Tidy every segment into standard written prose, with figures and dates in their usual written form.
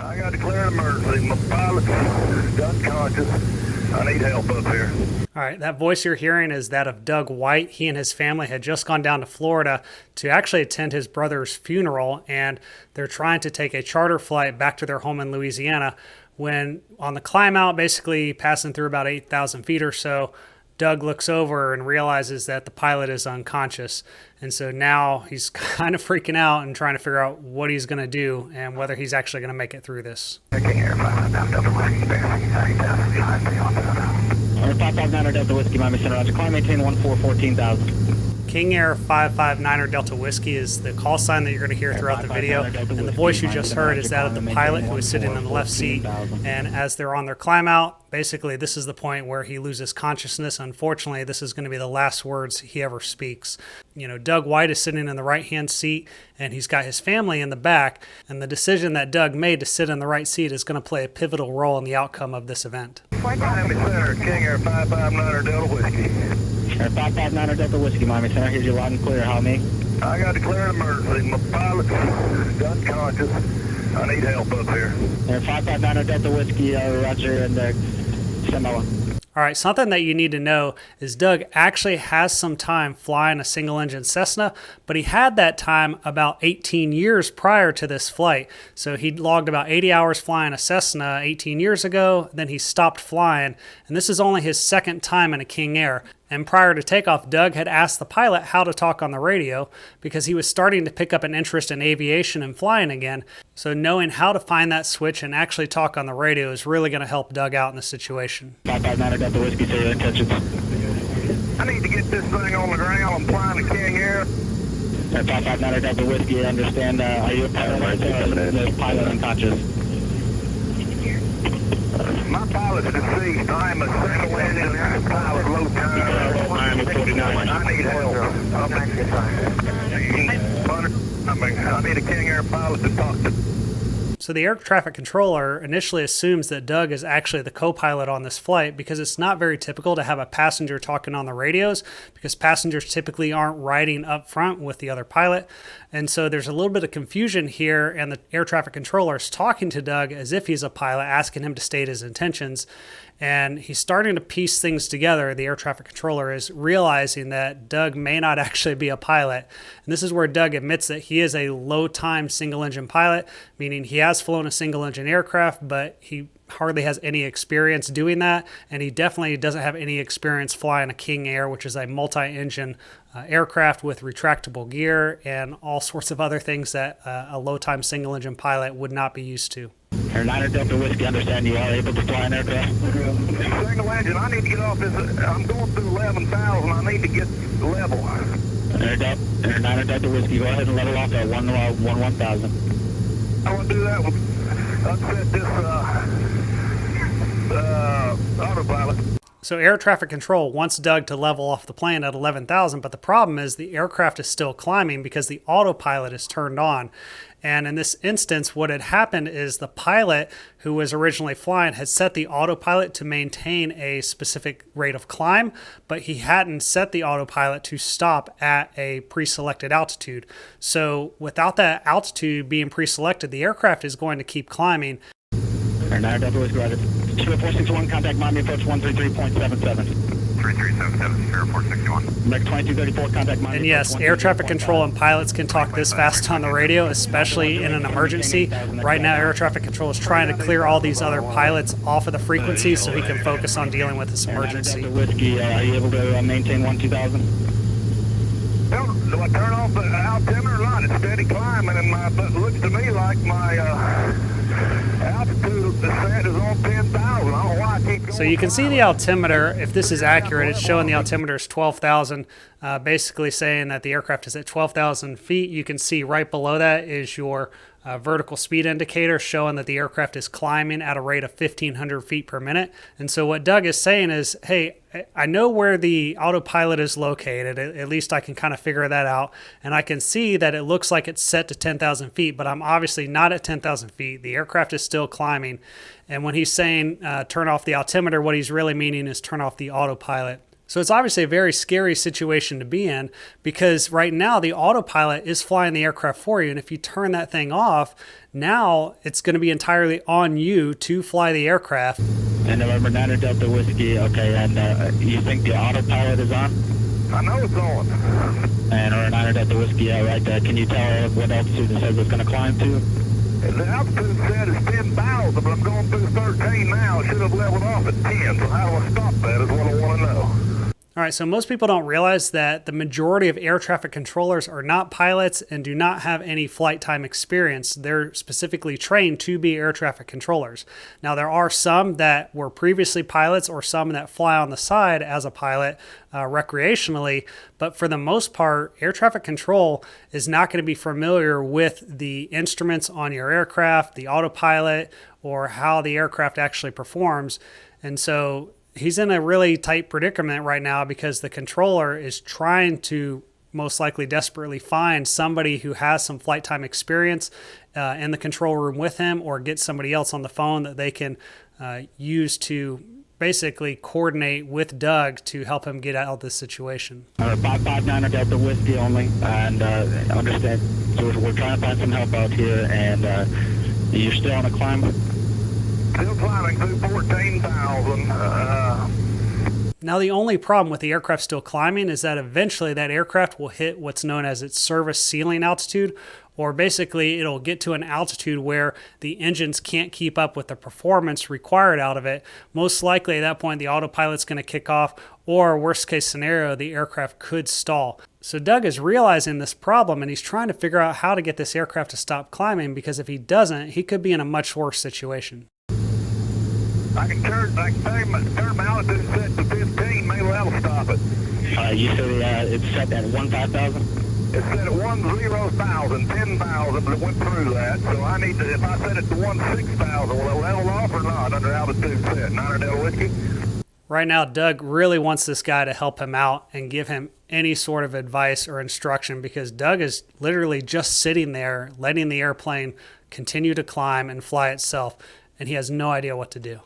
I got declared emergency. My pilot's unconscious. I need help up here. All right, that voice you're hearing is that of Doug White. He and his family had just gone down to Florida to actually attend his brother's funeral, and they're trying to take a charter flight back to their home in Louisiana. When on the climb out, basically passing through about 8,000 feet or so, Doug looks over and realizes that the pilot is unconscious. And so now he's kind of freaking out and trying to figure out what he's going to do and whether he's actually going to make it through this. King Air 559 Delta Whiskey, Miami Center, Roger. Climb maintain 14,000. King Air 559er Delta Whiskey is the call sign that you're going to hear throughout the video. And the voice you just heard is that of the pilot who is sitting in the left seat. And as they're on their climb out, basically this is the point where he loses consciousness. Unfortunately, this is going to be the last words he ever speaks. You know, Doug White is sitting in the right-hand seat, and he's got his family in the back. And the decision that Doug made to sit in the right seat is going to play a pivotal role in the outcome of this event. Miami Center, King Air 559er Delta Whiskey. Air 559er Delta Whiskey, Miami Center. Here's your loud and clear. How me? I got declared emergency. My pilot's unconscious. I need help up here. Air 559er Delta Whiskey, Roger, and Samoa. All right, something that you need to know is Doug actually has some time flying a single-engine Cessna, but he had that time about 18 years prior to this flight. So he logged about 80 hours flying a Cessna 18 years ago, then he stopped flying, and this is only his second time in a King Air. And prior to takeoff, Doug had asked the pilot how to talk on the radio because he was starting to pick up an interest in aviation and flying again. So knowing how to find that switch and actually talk on the radio is really going to help Doug out in this situation. 559 Delta Whiskey, say your intentions. I need to get this thing on the ground. I'm flying the King Air. Air 559 Delta Whiskey, understand, are you a pilot? The pilot unconscious. My pilot's deceased. I'm a single-engine pilot, low time. Miami 49. I need help. I need a King Air pilot to talk to. So the air traffic controller initially assumes that Doug is actually the co-pilot on this flight because it's not very typical to have a passenger talking on the radios because passengers typically aren't riding up front with the other pilot. And so there's a little bit of confusion here, and the air traffic controller is talking to Doug as if he's a pilot, asking him to state his intentions. And he's starting to piece things together. The air traffic controller is realizing that Doug may not actually be a pilot. And this is where Doug admits that he is a low-time single-engine pilot, meaning he has flown a single-engine aircraft, but he hardly has any experience doing that. And he definitely doesn't have any experience flying a King Air, which is a multi-engine aircraft with retractable gear and all sorts of other things that a low-time single-engine pilot would not be used to. Air 9 Delta Whiskey, understand you are able to fly an aircraft? Single engine, I need to get off this. I'm going through 11,000. I need to get level. Air 9 Delta Whiskey, go ahead and level off at 1,000. I want to do that one. Upset this autopilot. So air traffic control wants Doug to level off the plane at 11,000, but the problem is the aircraft is still climbing because the autopilot is turned on. And in this instance, what had happened is the pilot who was originally flying had set the autopilot to maintain a specific rate of climb, but he hadn't set the autopilot to stop at a pre-selected altitude. So without that altitude being pre-selected, the aircraft is going to keep climbing. Air 9 Delta Whiskey, roger. 461, contact Miami approach 133.77. 3377, 461. American 2234, contact Miami. And yes, air traffic control and pilots can talk this fast on the radio, especially in an emergency. Right now, air traffic control is trying to clear all these other pilots off of the frequency so he can focus on dealing with this emergency. Whiskey, are you able to maintain 12,000? Do I turn off the altimeter or not? It's steady climbing, and it looks to me like my altitude descent is on 10,000. I don't know why I keep going. So you can see the altimeter. If this is accurate, it's showing the altimeter is 12,000, basically saying that the aircraft is at 12,000 feet. You can see right below that is your vertical speed indicator showing that the aircraft is climbing at a rate of 1,500 feet per minute. And so what Doug is saying is, hey, I know where the autopilot is located. At least I can kind of figure that out. And I can see that it looks like it's set to 10,000 feet, but I'm obviously not at 10,000 feet. The aircraft is still climbing. And when he's saying turn off the altimeter, what he's really meaning is turn off the autopilot. So it's obviously a very scary situation to be in because right now the autopilot is flying the aircraft for you. And if you turn that thing off, now it's going to be entirely on you to fly the aircraft. And November 9 Delta Whiskey, okay, and you think the autopilot is on? I know it's on. And or 9 Delta Whiskey, all right, can you tell what altitude it says it's going to climb to? The altitude said it's 10,000, but I'm going through 13 now. It should have leveled off at 10, so how do I stop that is what I want to know. All right, so most people don't realize that the majority of air traffic controllers are not pilots and do not have any flight time experience. They're specifically trained to be air traffic controllers. Now, there are some that were previously pilots or some that fly on the side as a pilot recreationally, but for the most part, air traffic control is not going to be familiar with the instruments on your aircraft, the autopilot, or how the aircraft actually performs. And so he's in a really tight predicament right now because the controller is trying to most likely desperately find somebody who has some flight time experience in the control room with him, or get somebody else on the phone that they can use to basically coordinate with Doug to help him get out of this situation. 559 Delta Whiskey only, and understand. So we're trying to find some help out here, and you're still on a climb? Still climbing through 14,000. Now, the only problem with the aircraft still climbing is that eventually that aircraft will hit what's known as its service ceiling altitude, or basically it'll get to an altitude where the engines can't keep up with the performance required out of it. Most likely at that point, the autopilot's going to kick off, or worst case scenario, the aircraft could stall. So Doug is realizing this problem and he's trying to figure out how to get this aircraft to stop climbing, because if he doesn't, he could be in a much worse situation. I can turn my altitude set to 15, maybe that'll stop it. You said it's set at 15,000? It's set at 10,000, 10,000, but it went through that. So I need to, if I set it to 16,000, will it level off or not under altitude set? 9 Delta Whiskey? Right now, Doug really wants this guy to help him out and give him any sort of advice or instruction, because Doug is literally just sitting there letting the airplane continue to climb and fly itself, and he has no idea what to do.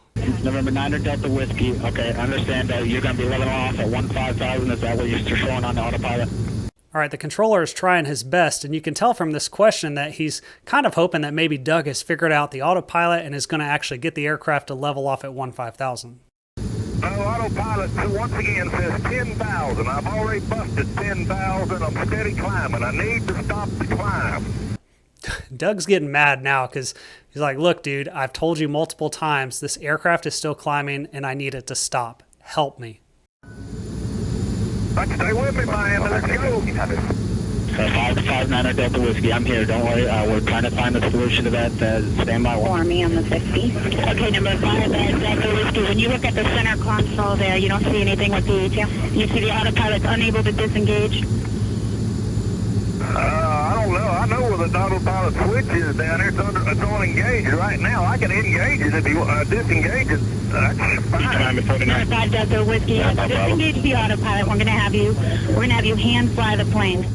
November 9 Delta Whiskey, okay, I understand you're going to be leveling off at 15,000. Is that what you're showing on the autopilot? All right, the controller is trying his best, and you can tell from this question that he's kind of hoping that maybe Doug has figured out the autopilot and is going to actually get the aircraft to level off at 15,000. No, autopilot once again says 10,000. I've already busted 10,000. I'm steady climbing. I need to stop the climb. Doug's getting mad now because he's like, look, dude, I've told you multiple times this aircraft is still climbing and I need it to stop. Help me. Stay with me, man. Let's go. 559 Delta Whiskey, I'm here. Don't worry. We're trying to find a solution to that. Stand by. For me on the 50. Okay, number 5 Delta Whiskey. When you look at the center console there, you don't see anything with the detail. You see the autopilot's unable to disengage. I don't know. I know where the autopilot switch is down here. It's on engaged right now. I can engage it if you disengage it. That's fine. Number 5 Delta Whiskey. Disengage the autopilot. We're gonna have you hand fly the plane.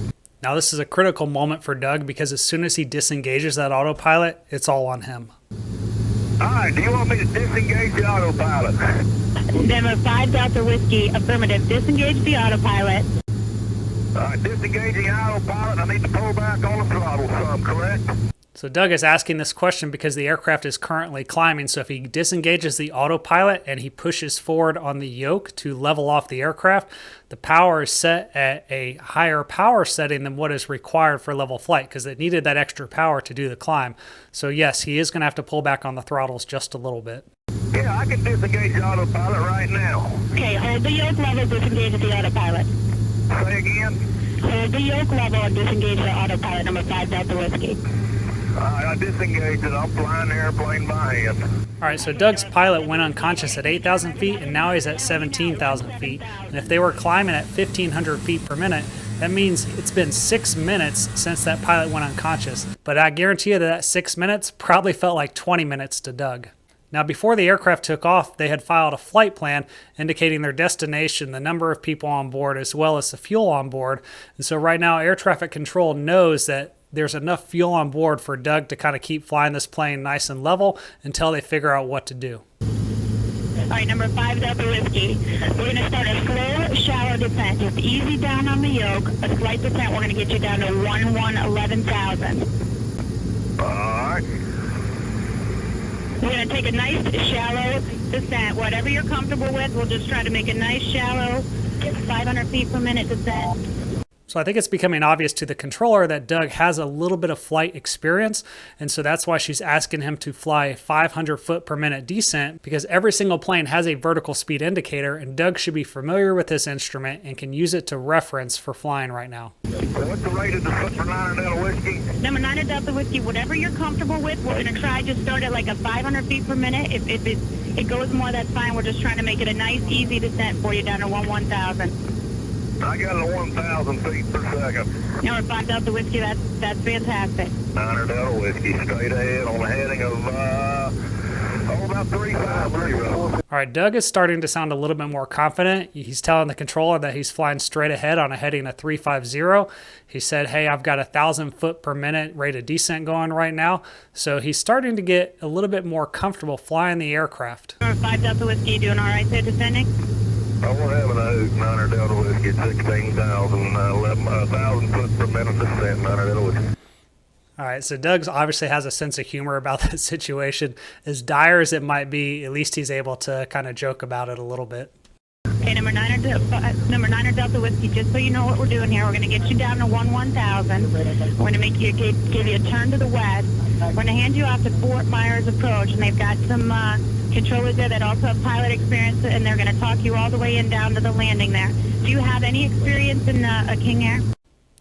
Now this is a critical moment for Doug, because as soon as he disengages that autopilot, it's all on him. All right. Do you want me to disengage the autopilot? Number 5 Delta Whiskey. Affirmative. Disengage the autopilot. Disengaging autopilot, I need to pull back on the throttle some, correct? So Doug is asking this question because the aircraft is currently climbing. So if he disengages the autopilot and he pushes forward on the yoke to level off the aircraft, the power is set at a higher power setting than what is required for level flight, because it needed that extra power to do the climb. So yes, he is going to have to pull back on the throttles just a little bit. Yeah, I can disengage the autopilot right now. Okay, hold the yoke level, disengage the autopilot. Say again? Hold the yoke level and disengage the autopilot, number 5 Delta Whiskey. I disengaged it. I'm flying the airplane by hand. All right, so Doug's pilot went unconscious at 8,000 feet, and now he's at 17,000 feet. And if they were climbing at 1,500 feet per minute, that means it's been 6 minutes since that pilot went unconscious. But I guarantee you that 6 minutes probably felt like 20 minutes to Doug. Now, before the aircraft took off, they had filed a flight plan indicating their destination, the number of people on board, as well as the fuel on board. And so right now, air traffic control knows that there's enough fuel on board for Doug to kind of keep flying this plane nice and level until they figure out what to do. All right, number 5 Delta Whiskey. We're going to start a slow, shallow descent. Just easy down on the yoke. A slight descent. We're going to get you down to 11,000. All right. We're going to take a nice, shallow descent. Whatever you're comfortable with, we'll just try to make a nice, shallow, 500 feet per minute descent. So I think it's becoming obvious to the controller that Doug has a little bit of flight experience, and so that's why she's asking him to fly a 500 foot per minute descent, because every single plane has a vertical speed indicator, and Doug should be familiar with this instrument and can use it to reference for flying right now. What's the rate of descent for 9 Delta Whiskey? Number 9 Delta Whiskey, whatever you're comfortable with, we're going to try just start at like a 500 feet per minute. If it goes more, that's fine. We're just trying to make it a nice, easy descent for you down to 1,000. I got it at 1,000 feet per second. Number 5 Delta Whiskey, that's fantastic. 9 Delta Whiskey, straight ahead on a heading of, about 350. All right, Doug is starting to sound a little bit more confident. He's telling the controller that he's flying straight ahead on a heading of 350. He said, hey, I've got 1,000 foot per minute rate of descent going right now. So he's starting to get a little bit more comfortable flying the aircraft. Number 5 Delta Whiskey, doing all right there descending? We're having a hoot, 9 Delta Whiskey at 16,000, 1,000 foot per minute descent, 9 Delta Whiskey. All right, so Doug obviously has a sense of humor about that situation. As dire as it might be, at least he's able to kind of joke about it a little bit. Okay, number 9 Delta Whiskey, just so you know what we're doing here, we're going to get you down to 1,000. We're going to make you give you a turn to the west. We're going to hand you off to Fort Myers Approach, and they've got some controllers there that also have pilot experience, and they're going to talk you all the way in down to the landing there. Do you have any experience in a King Air?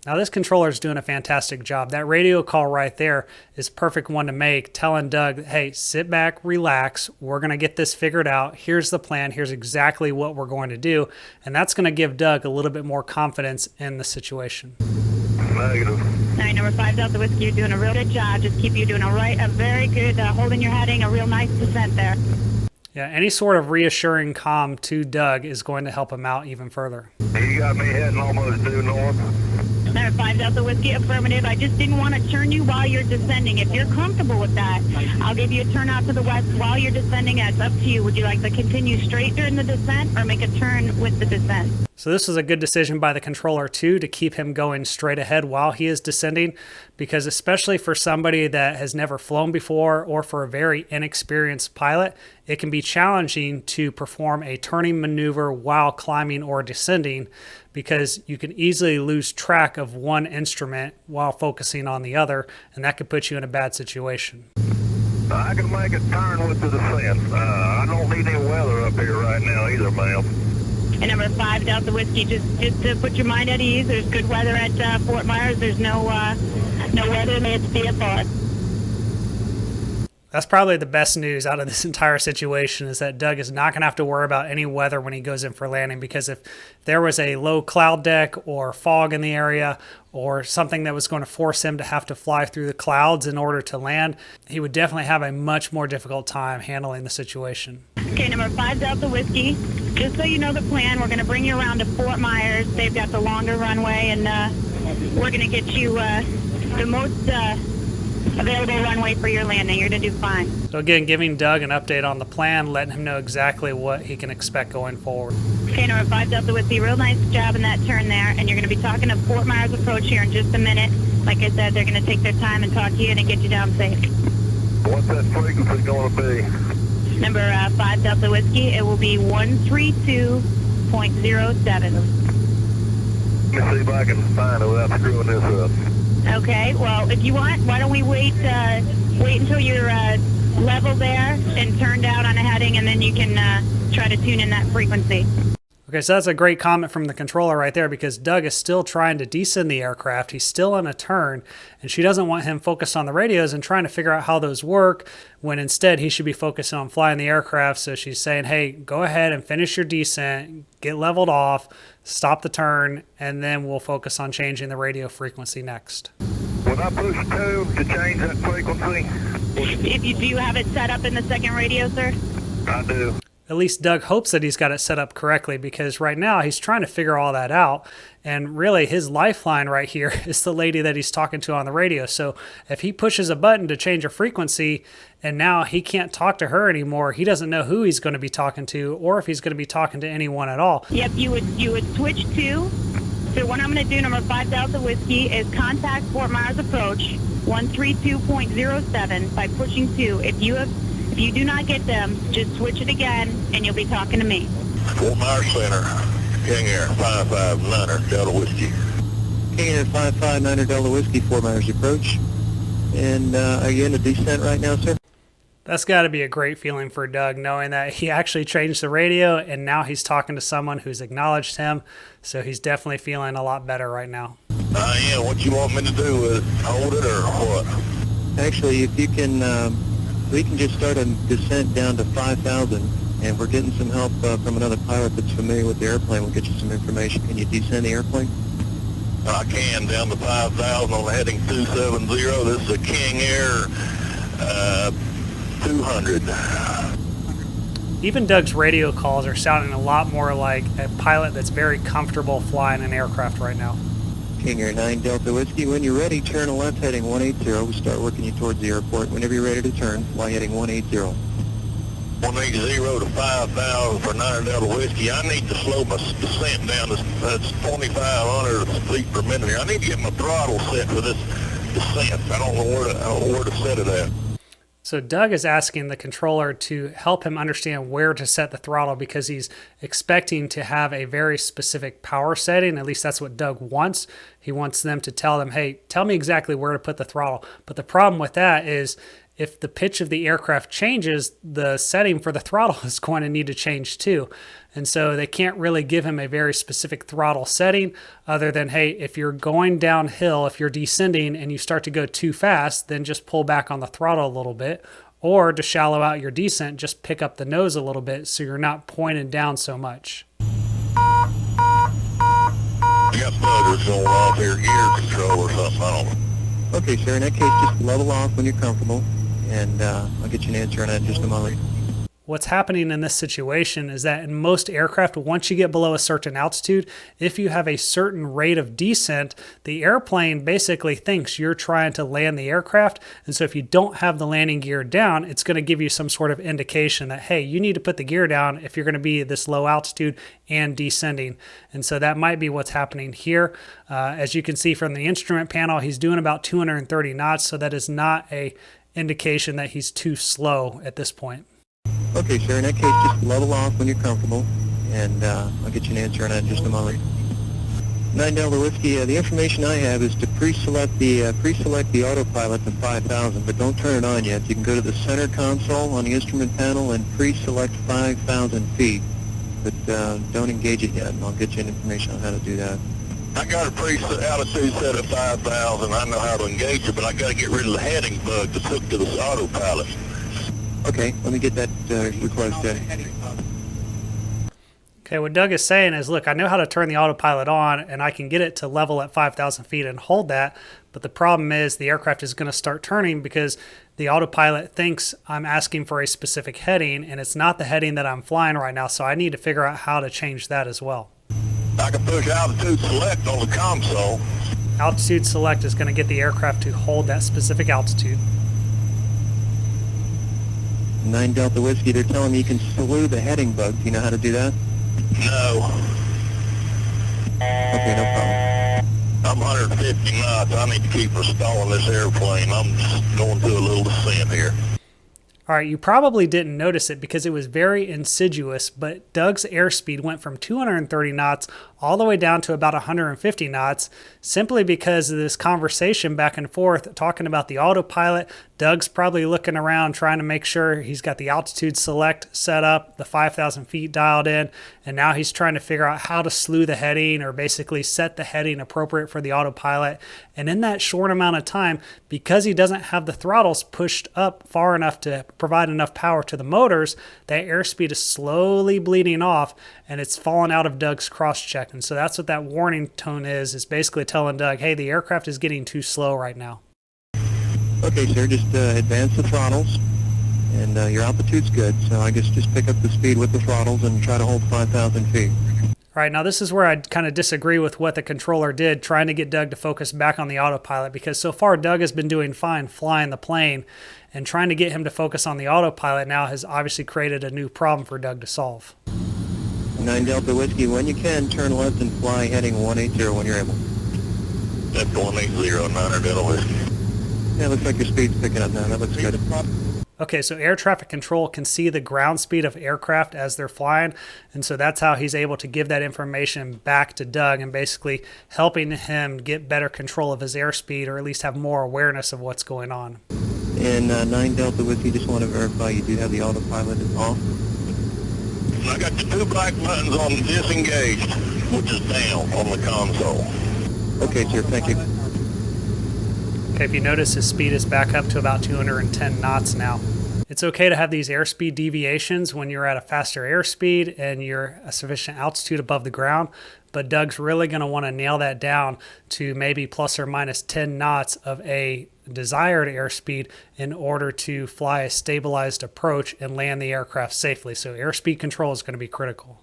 Now this controller is doing a fantastic job. That radio call right there is a perfect one to make, telling Doug, hey, sit back, relax. We're going to get this figured out. Here's the plan. Here's exactly what we're going to do. And that's going to give Doug a little bit more confidence in the situation. Negative. All right, number 5 Delta Whiskey, you're doing a real good job. Just keep you doing a very good, holding your heading, a real nice descent there. Yeah, any sort of reassuring calm to Doug is going to help him out even further. You got me heading almost due north. Number 5 Delta Whiskey, affirmative. I just didn't want to turn you while you're descending. If you're comfortable with that, I'll give you a turn out to the west while you're descending. It's up to you. Would you like to continue straight during the descent or make a turn with the descent? So this was a good decision by the controller too, to keep him going straight ahead while he is descending, because especially for somebody that has never flown before or for a very inexperienced pilot, it can be challenging to perform a turning maneuver while climbing or descending, because you can easily lose track of one instrument while focusing on the other, and that could put you in a bad situation. I can make a turn with the descent. I don't need any weather up here right now either, ma'am. And number 5 Delta Whiskey, just to put your mind at ease, there's good weather at Fort Myers. There's no weather in the VFR. That's probably the best news out of this entire situation, is that Doug is not going to have to worry about any weather when he goes in for landing, because if there was a low cloud deck or fog in the area or something that was going to force him to have to fly through the clouds in order to land, he would definitely have a much more difficult time handling the situation. Okay, number 5 Delta Whiskey, just so you know the plan, we're going to bring you around to Fort Myers. They've got the longer runway, and we're going to get you the most available runway for your landing. You're going to do fine. So again, giving Doug an update on the plan, letting him know exactly what he can expect going forward. Okay, number 5 Delta Whiskey, real nice job in that turn there, and you're going to be talking to Fort Myers Approach here in just a minute. Like I said, they're going to take their time and talk to you and get you down safe. What's that frequency going to be? Number 5 Delta Whiskey, it will be 132.07. Let me see if I can find it without screwing this up. Okay, well, if you want, why don't we wait until you're level there and turned out on a heading, and then you can try to tune in that frequency. Okay, so that's a great comment from the controller right there, because Doug is still trying to descend the aircraft. He's still on a turn, and she doesn't want him focused on the radios and trying to figure out how those work, when instead he should be focusing on flying the aircraft. So she's saying, hey, go ahead and finish your descent, get leveled off, stop the turn, and then we'll focus on changing the radio frequency next. When I push 2 to change that frequency? Do you have it set up in the second radio, sir? I do. at least Doug hopes that he's got it set up correctly, because right now he's trying to figure all that out. And really his lifeline right here is the lady that he's talking to on the radio. So if he pushes a button to change a frequency and now he can't talk to her anymore, he doesn't know who he's going to be talking to or if he's going to be talking to anyone at all. Yep, you would switch to. So what I'm going to do, number 5 Delta Whiskey, is contact Fort Myers approach 132.07 by pushing 2. If you do not get them, just switch it again and you'll be talking to me. Fort Myers Center, King Air 559er Delta Whiskey. King Air 559er Delta Whiskey, Fort Myers approach. And are you in a descent right now, sir? That's got to be a great feeling for Doug, knowing that he actually changed the radio and now he's talking to someone who's acknowledged him. So he's definitely feeling a lot better right now. Yeah, what you want me to do with it? Hold it or what? Actually, if you can, we can just start a descent down to 5,000, and we're getting some help from another pilot that's familiar with the airplane. We'll get you some information. Can you descend the airplane? I can, down to 5,000 on heading 270. This is a King Air 200. Even Doug's radio calls are sounding a lot more like a pilot that's very comfortable flying an aircraft right now. King Air 9 Delta Whiskey, when you're ready, turn a left heading 180. We'll start working you towards the airport. Whenever you're ready to turn, fly heading 180. 180 to 5,000 for 9 Delta Whiskey. I need to slow my descent down. That's 2,500 feet per minute here. I need to get my throttle set for this descent. I don't know where to set it at. So Doug is asking the controller to help him understand where to set the throttle because he's expecting to have a very specific power setting. At least that's what Doug wants. He wants them to tell them, hey, tell me exactly where to put the throttle. But the problem with that is if the pitch of the aircraft changes, the setting for the throttle is going to need to change too. And so they can't really give him a very specific throttle setting other than, hey, if you're going downhill, if you're descending and you start to go too fast, then just pull back on the throttle a little bit. Or to shallow out your descent, just pick up the nose a little bit so you're not pointed down so much. I got buggers going off here, gear control or something, I don't know. Okay, sir, in that case, just level off when you're comfortable, and I'll get you an answer on that in just a moment. What's happening in this situation is that in most aircraft, once you get below a certain altitude, if you have a certain rate of descent, the airplane basically thinks you're trying to land the aircraft. And so if you don't have the landing gear down, it's going to give you some sort of indication that, hey, you need to put the gear down if you're going to be at this low altitude and descending. And so that might be what's happening here. As you can see from the instrument panel, he's doing about 230 knots. So that is not a indication that he's too slow at this point. Okay, sir, in that case, just level off when you're comfortable, and I'll get you an answer on that in just a moment. 9 Delta Whiskey, the information I have is to pre-select the autopilot to 5,000, but don't turn it on yet. You can go to the center console on the instrument panel and pre-select 5,000 feet, but don't engage it yet, and I'll get you information on how to do that. I got a pre-altitude set at 5,000. I know how to engage it, but I got to get rid of the heading bug that's hooked to this autopilot. Okay, let me get that request in. Okay, what Doug is saying is, look, I know how to turn the autopilot on and I can get it to level at 5,000 feet and hold that. But the problem is the aircraft is going to start turning because the autopilot thinks I'm asking for a specific heading and it's not the heading that I'm flying right now. So I need to figure out how to change that as well. I can push altitude select on the console. Altitude select is going to get the aircraft to hold that specific altitude. 9 Delta Whiskey, they're telling me you can slew the heading bug. Do you know how to do that? No. Okay, no problem. I'm 150 knots. I need to keep installing this airplane. I'm just going through a little descent here. All right, you probably didn't notice it because it was very insidious, but Doug's airspeed went from 230 knots all the way down to about 150 knots simply because of this conversation back and forth talking about the autopilot. Doug's probably looking around trying to make sure he's got the altitude select set up, the 5,000 feet dialed in, and now he's trying to figure out how to slew the heading or basically set the heading appropriate for the autopilot. And in that short amount of time, because he doesn't have the throttles pushed up far enough to provide enough power to the motors, that airspeed is slowly bleeding off and it's falling out of Doug's cross-check. And so that's what that warning tone is basically telling Doug, hey, the aircraft is getting too slow right now. Okay, sir, just advance the throttles. and your altitude's good, so I guess just pick up the speed with the throttles and try to hold 5,000 feet. All right, now this is where I kind of disagree with what the controller did, trying to get Doug to focus back on the autopilot, because so far Doug has been doing fine flying the plane, and trying to get him to focus on the autopilot now has obviously created a new problem for Doug to solve. 9 Delta Whiskey, when you can, turn left and fly heading 180 when you're able. That's 180, 9 Delta Whiskey. Yeah, looks like your speed's picking up now. That looks good. Okay, so air traffic control can see the ground speed of aircraft as they're flying, and so that's how he's able to give that information back to Doug and basically helping him get better control of his airspeed, or at least have more awareness of what's going on. And 9 Delta Whiskey, just want to verify you do have the autopilot off. I got the 2 black buttons on disengaged, which is down on the console. Okay, sir, thank you. Okay, if you notice, his speed is back up to about 210 knots now. It's okay to have these airspeed deviations when you're at a faster airspeed and you're a sufficient altitude above the ground, but Doug's really going to want to nail that down to maybe plus or minus 10 knots of a desired airspeed in order to fly a stabilized approach and land the aircraft safely. So airspeed control is going to be critical.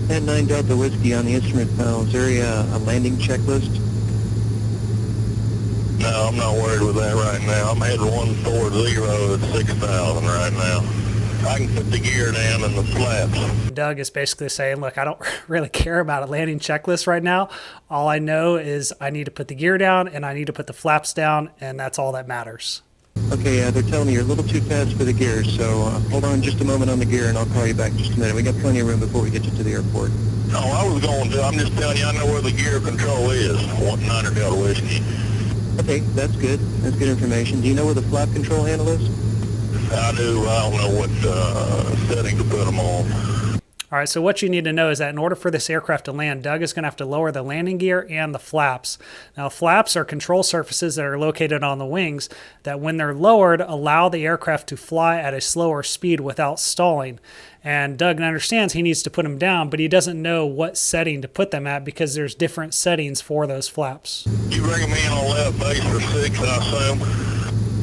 And 9 Delta Whiskey, on the instrument panel, is there a landing checklist? No, I'm not worried with that right now. I'm heading 140 at 6,000 right now. I can put the gear down in the flaps. Doug is basically saying, look, I don't really care about a landing checklist right now. All I know is I need to put the gear down and I need to put the flaps down, and that's all that matters. Okay, they're telling me you're a little too fast for the gears, so hold on just a moment on the gear and I'll call you back in just a minute. We got plenty of room before we get you to the airport. No, I was going to. I'm just telling you, I know where the gear control is. 9 Delta Whiskey. Okay, that's good. That's good information. Do you know where the flap control handle is? I do. I don't know what setting to put them on. All right, so what you need to know is that in order for this aircraft to land, Doug is going to have to lower the landing gear and the flaps. Now, flaps are control surfaces that are located on the wings that, when they're lowered, allow the aircraft to fly at a slower speed without stalling. And Doug understands he needs to put them down, but he doesn't know what setting to put them at because there's different settings for those flaps. You bring me in on left base for 6, I assume?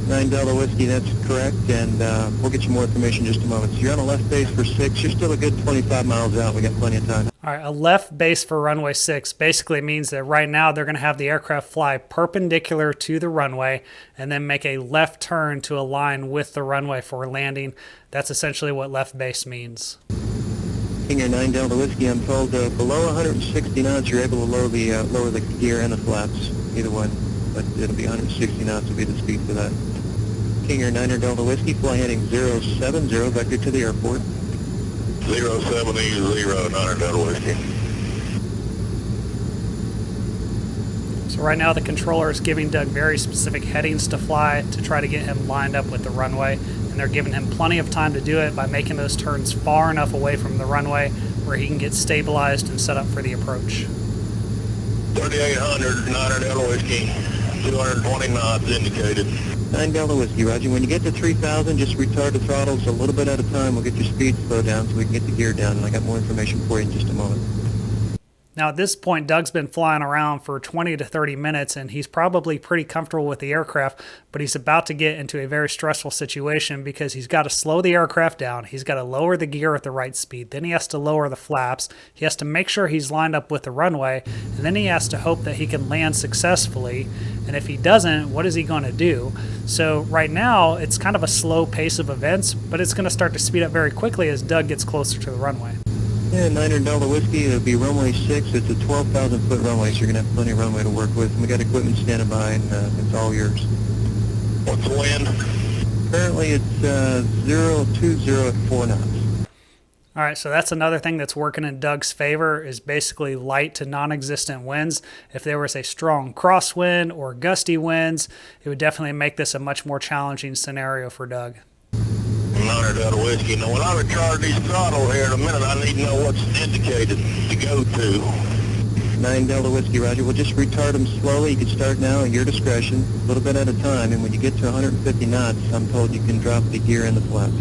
9 Delta Whiskey, that's correct, and we'll get you more information in just a moment. So you're on a left base for 6. You're still a good 25 miles out. We got plenty of time. All right, a left base for runway 6 basically means that right now they're going to have the aircraft fly perpendicular to the runway and then make a left turn to align with the runway for landing. That's essentially what left base means. King 9 Delta Whiskey, I'm told below 160 knots you're able to lower the gear and the flaps, either one, but it'll be 160 knots will be the speed for that. King 9 Delta Whiskey, fly heading 070, vector to the airport. 070, 9 Delta Whiskey. So right now the controller is giving Doug very specific headings to fly to try to get him lined up with the runway, and they're giving him plenty of time to do it by making those turns far enough away from the runway where he can get stabilized and set up for the approach. 3,800, 9 Delta Whiskey, 220 knots indicated. 9 Delta Whiskey, Roger. When you get to 3,000, just retard the throttles a little bit at a time. We'll get your speed slowed down so we can get the gear down, and I got more information for you in just a moment. Now at this point, Doug's been flying around for 20 to 30 minutes, and he's probably pretty comfortable with the aircraft, but he's about to get into a very stressful situation because he's got to slow the aircraft down. He's got to lower the gear at the right speed. Then he has to lower the flaps. He has to make sure he's lined up with the runway, and then he has to hope that he can land successfully. And if he doesn't, what is he going to do? So right now, it's kind of a slow pace of events, but it's going to start to speed up very quickly as Doug gets closer to the runway. Yeah, 9 Delta Whiskey, it'll be runway 6. It's a 12,000-foot runway, so you're going to have plenty of runway to work with. And we got equipment standing by, and it's all yours. What's the wind? Currently, it's 020 at 4 knots. All right, so that's another thing that's working in Doug's favor is basically light to non-existent winds. If there was a strong crosswind or gusty winds, it would definitely make this a much more challenging scenario for Doug. 9 Delta Whiskey. Now, when I recharge these throttles here in a minute, I need to know what's indicated to go to. 9 Delta Whiskey, Roger. We'll just retard them slowly. You can start now at your discretion, a little bit at a time. And when you get to 150 knots, I'm told you can drop the gear and the flaps.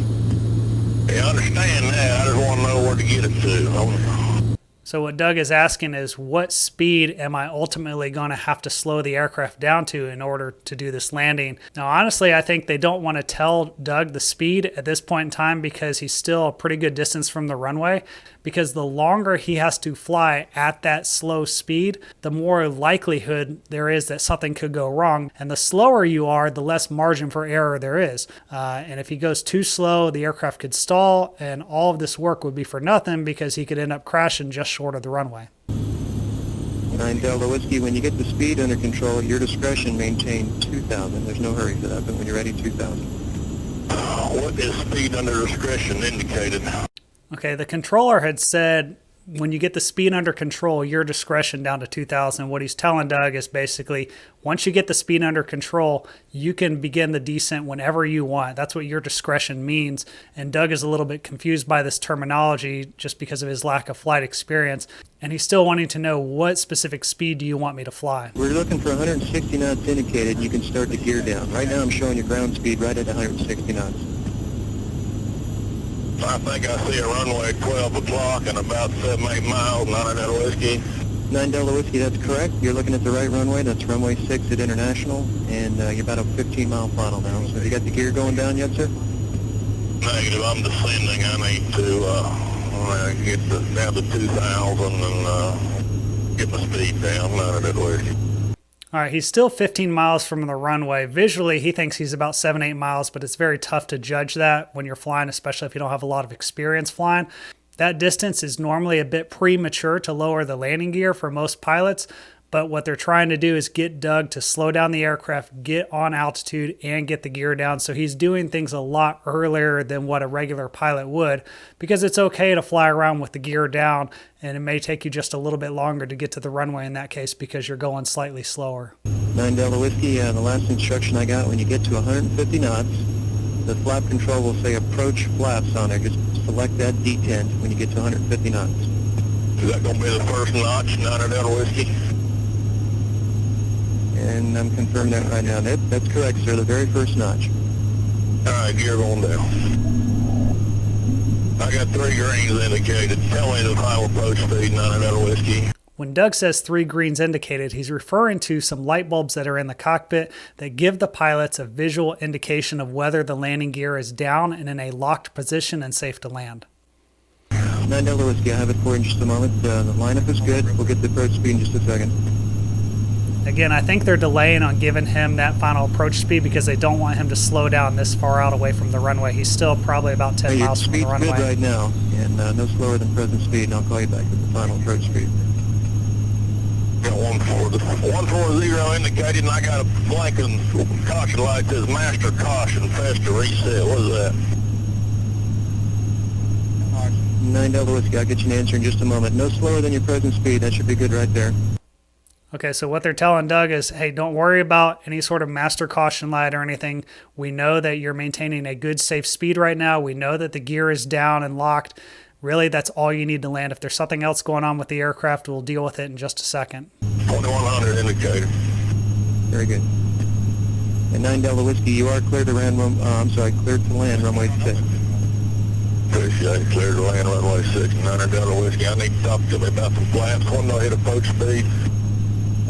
Yeah, I understand that. I just want to know where to get it to. So what Doug is asking is, what speed am I ultimately going to have to slow the aircraft down to in order to do this landing? Now, honestly, I think they don't want to tell Doug the speed at this point in time because he's still a pretty good distance from the runway, because the longer he has to fly at that slow speed, the more likelihood there is that something could go wrong. And the slower you are, the less margin for error there is. And if he goes too slow, the aircraft could stall, and all of this work would be for nothing because he could end up crashing just short of the runway. 9 Delta Whiskey, when you get the speed under control, at your discretion, maintain 2,000. There's no hurry for that, but when you're ready, 2,000. What is speed under discretion indicated? Okay, the controller had said when you get the speed under control, your discretion down to 2,000. What he's telling Doug is basically, once you get the speed under control, you can begin the descent whenever you want. That's what your discretion means. And Doug is a little bit confused by this terminology just because of his lack of flight experience. And he's still wanting to know, what specific speed do you want me to fly? We're looking for 160 knots indicated. You can start the gear down. Right now I'm showing you ground speed right at 160 knots. I think I see a runway at 12 o'clock and about 7-8 miles, 9 Delta Whiskey. 9 Delta Whiskey, that's correct. You're looking at the right runway. That's runway 6 at International, and you're about a 15-mile final now. So have you got the gear going down yet, sir? Negative. I'm descending. I need to get down to 2,000 and get my speed down, 9 Delta Whiskey. All right, he's still 15 miles from the runway. Visually, he thinks he's about 7-8 miles, but it's very tough to judge that when you're flying, especially if you don't have a lot of experience flying. That distance is normally a bit premature to lower the landing gear for most pilots, but what they're trying to do is get Doug to slow down the aircraft, get on altitude, and get the gear down. So he's doing things a lot earlier than what a regular pilot would, because it's okay to fly around with the gear down, and it may take you just a little bit longer to get to the runway in that case because you're going slightly slower. 9 Delta Whiskey, the last instruction I got, when you get to 150 knots, the flap control will say approach flaps on there. Just select that detent when you get to 150 knots. Is that going to be the first notch, 9 Delta Whiskey? And I'm confirming that right now. That's correct, sir, the very first notch. All right, gear going down. I got 3 greens indicated. Tell me the final approach speed, 9 Delta Whiskey. When Doug says 3 greens indicated, he's referring to some light bulbs that are in the cockpit that give the pilots a visual indication of whether the landing gear is down and in a locked position and safe to land. 9 Delta Whiskey, I have it for you in just a moment. The lineup is good. We'll get the approach speed in just a second. Again, I think they're delaying on giving him that final approach speed because they don't want him to slow down this far out away from the runway. He's still probably about 10 miles from the runway. Speed's good right now, and no slower than present speed, and I'll call you back with the final approach speed. Got 140 indicated, and I got a blinking caution light that says master caution, faster reset. What is that? 9 Delta Whiskey, I'll get you an answer in just a moment. No slower than your present speed. That should be good right there. Okay, so what they're telling Doug is, hey, don't worry about any sort of master caution light or anything. We know that you're maintaining a good, safe speed right now. We know that the gear is down and locked. Really, that's all you need to land. If there's something else going on with the aircraft, we'll deal with it in just a second. 2100 indicated. Very good. And 9 Delta Whiskey, you are cleared to cleared to land runway 6. Appreciate it. Cleared to land runway 6, 9 Delta Whiskey. I need to talk to me about some flaps. When do I hit approach speed?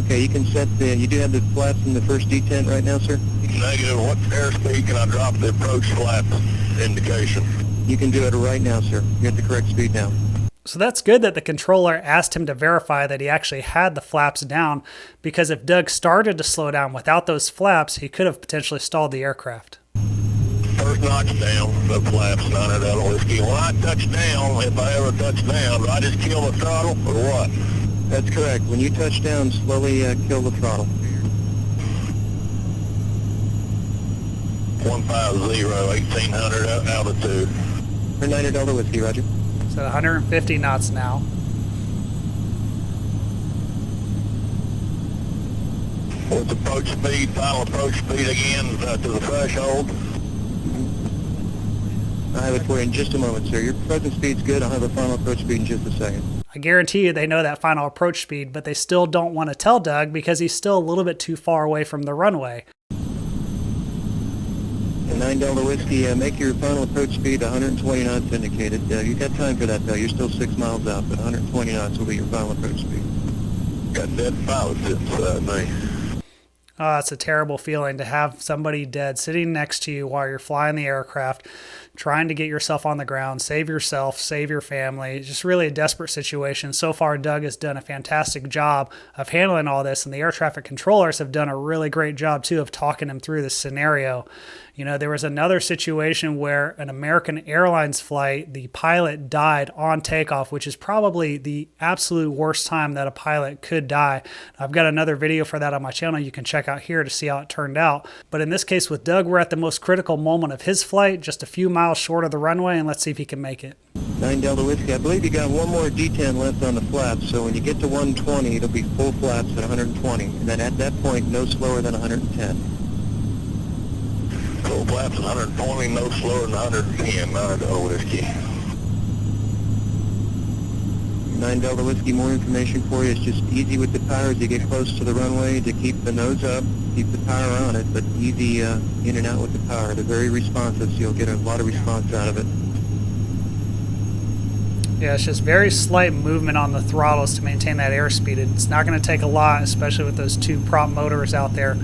Okay, you can set you do have the flaps in the first detent right now, sir? Negative. What airspeed can I drop the approach flap indication? You can do it right now, sir. You're at the correct speed now. So that's good that the controller asked him to verify that he actually had the flaps down, because if Doug started to slow down without those flaps, he could have potentially stalled the aircraft. First notch down, the flaps, 9 Delta Whiskey. When I touch down, if I ever touch down, do I just kill the throttle or what? That's correct. When you touch down, slowly kill the throttle. 150, 1800 altitude. For 9 Delta Whiskey, roger. So 150 knots now. What's approach speed, final approach speed again to the threshold? I'll have it for you in just a moment, sir. Your present speed's good. I'll have the final approach speed in just a second. I guarantee you they know that final approach speed, but they still don't want to tell Doug because he's still a little bit too far away from the runway. And 9 Delta Whiskey, make your final approach speed 120 knots indicated. You've got time for that, though. You're still 6 miles out, but 120 knots will be your final approach speed. Got dead pilots inside me. Oh, it's a terrible feeling to have somebody dead sitting next to you while you're flying the aircraft, trying to get yourself on the ground, save yourself, save your family. It's just really a desperate situation. So far, Doug has done a fantastic job of handling all this, and the air traffic controllers have done a really great job, too, of talking him through this scenario. You know, there was another situation where an American Airlines flight, the pilot died on takeoff, which is probably the absolute worst time that a pilot could die. I've got another video for that on my channel you can check out here to see how it turned out. But in this case with Doug, we're at the most critical moment of his flight, just a few miles short of the runway, and let's see if he can make it. 9 Delta Whiskey, I believe you got one more D10 left on the flaps, so when you get to 120, it'll be full flaps at 120, and then at that point, no slower than 110. Full flaps at 120, no slower than 110, 9 Delta Whiskey. 9 Delta Whiskey, more information for you. It's just easy with the power as you get close to the runway to keep the nose up, keep the power on it, but easy in and out with the power. They're very responsive, so you'll get a lot of response out of it. Yeah, it's just very slight movement on the throttles to maintain that airspeed. It's not going to take a lot, especially with those two prop motors out there.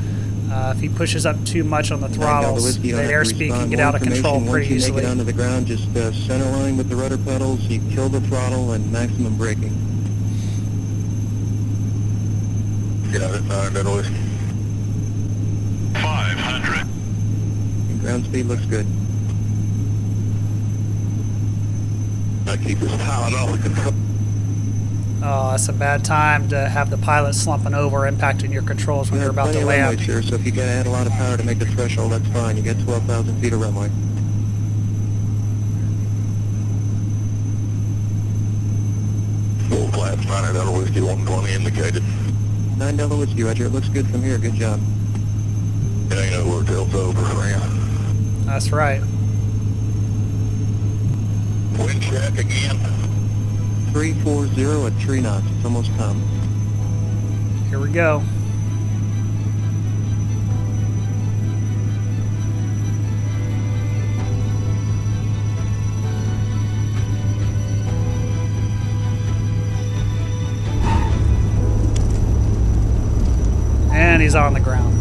If he pushes up too much on the throttles, the airspeed can get out of control pretty easily. Once you make it onto the ground, just center line with the rudder pedals, you kill the throttle and maximum braking. Got it, 9 Delta Whiskey. 500. And ground speed looks good. I keep this pilot off the control. Oh, that's a bad time to have the pilot slumping over, impacting your controls when you're about to land. Sir, so if you got to add a lot of power to make the threshold, that's fine. You got 12,000 feet of runway. Full flaps, 9 Delta Whiskey, 120 indicated. 9 Delta Whiskey, Roger. It looks good from here. Good job. It ain't over till it's over, friend. That's right. Wind check again. 340 at 3 knots. It's almost come. Here we go. And he's on the ground.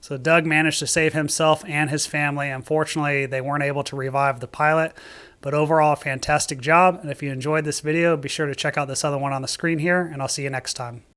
So Doug managed to save himself and his family. Unfortunately, they weren't able to revive the pilot, but overall, a fantastic job. And if you enjoyed this video, be sure to check out this other one on the screen here, and I'll see you next time.